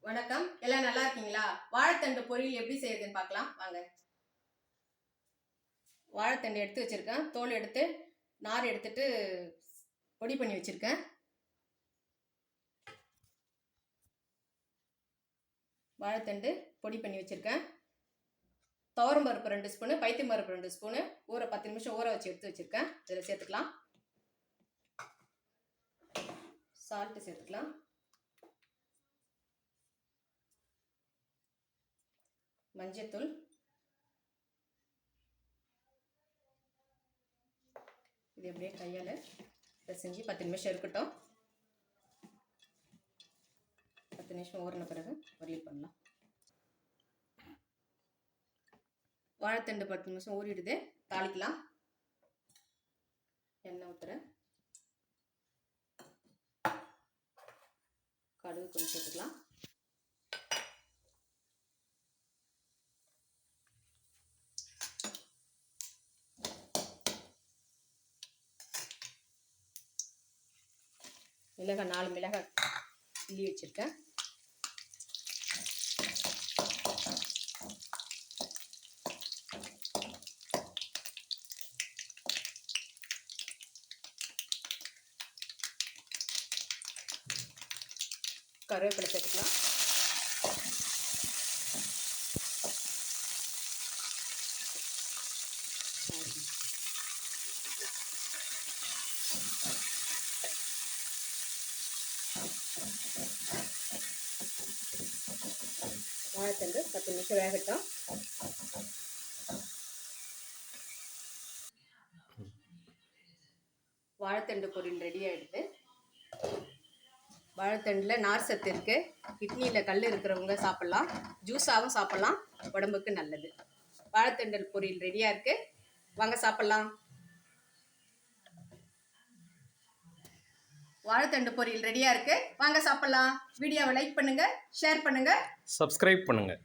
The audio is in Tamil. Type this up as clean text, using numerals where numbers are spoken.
வணக்கம், எல்லாம் நல்லா இருக்கீங்களா? வாழைத்தண்டு பொரியல் எப்படி செய்யறதுன்னு பார்க்கலாம் வாங்க. வாழைத்தண்டு எடுத்து வச்சிருக்கேன். தோல் எடுத்து நார் எடுத்துட்டு பொடி பண்ணி வச்சிருக்கேன். வாழைத்தண்டு பொடி பண்ணி வச்சிருக்கேன். துவரம் பருப்பு 2 ஸ்பூனு, பைத்தம் பருப்பு 2 ஸ்பூனு 10 நிமிஷம் ஊற வச்சு எடுத்து வச்சிருக்கேன். இதில் சேர்த்துக்கலாம். சால்ட்டு சேர்த்துக்கலாம். மஞ்சத்தூள், இது அப்படியே கையால் செஞ்சு 10 நிமிஷம் இருக்கட்டும். 10 நிமிஷம் ஊறின பிறகு பொரியல் பண்ணலாம். வாழைத்தண்டு 10 நிமிஷம் ஊறிடுது. தாளிக்கலாம். எண்ணெய் ஊற்றுறேன். கடுகு கொஞ்சம் சேர்த்துக்கலாம். மிளகாய் 4 மிளகாய் கிள்ளி வச்சிருக்கேன். கருவேப்பிலை சேர்த்துக்கலாம். வாழைத்தண்டு 10 நிமிஷம் வேகட்டும். வாழைத்தண்டு பொரியல் ரெடி ஆகிடுது. வாழைத்தண்டில் நார் சத்து இருக்குது. கிட்னியில் கல் இருக்கிறவங்க சாப்பிட்லாம். ஜூஸாகவும் சாப்பிட்லாம். உடம்புக்கு நல்லது. வாழைத்தண்டு பொரியல் ரெடியாக இருக்குது. வாங்க சாப்பிட்லாம். வாழைத்தண்டு பொரியல் ரெடியாக இருக்குது. வாங்க சாப்பிட்லாம். வீடியோவை லைக் பண்ணுங்கள், ஷேர் பண்ணுங்கள், சப்ஸ்கிரைப் பண்ணுங்கள்.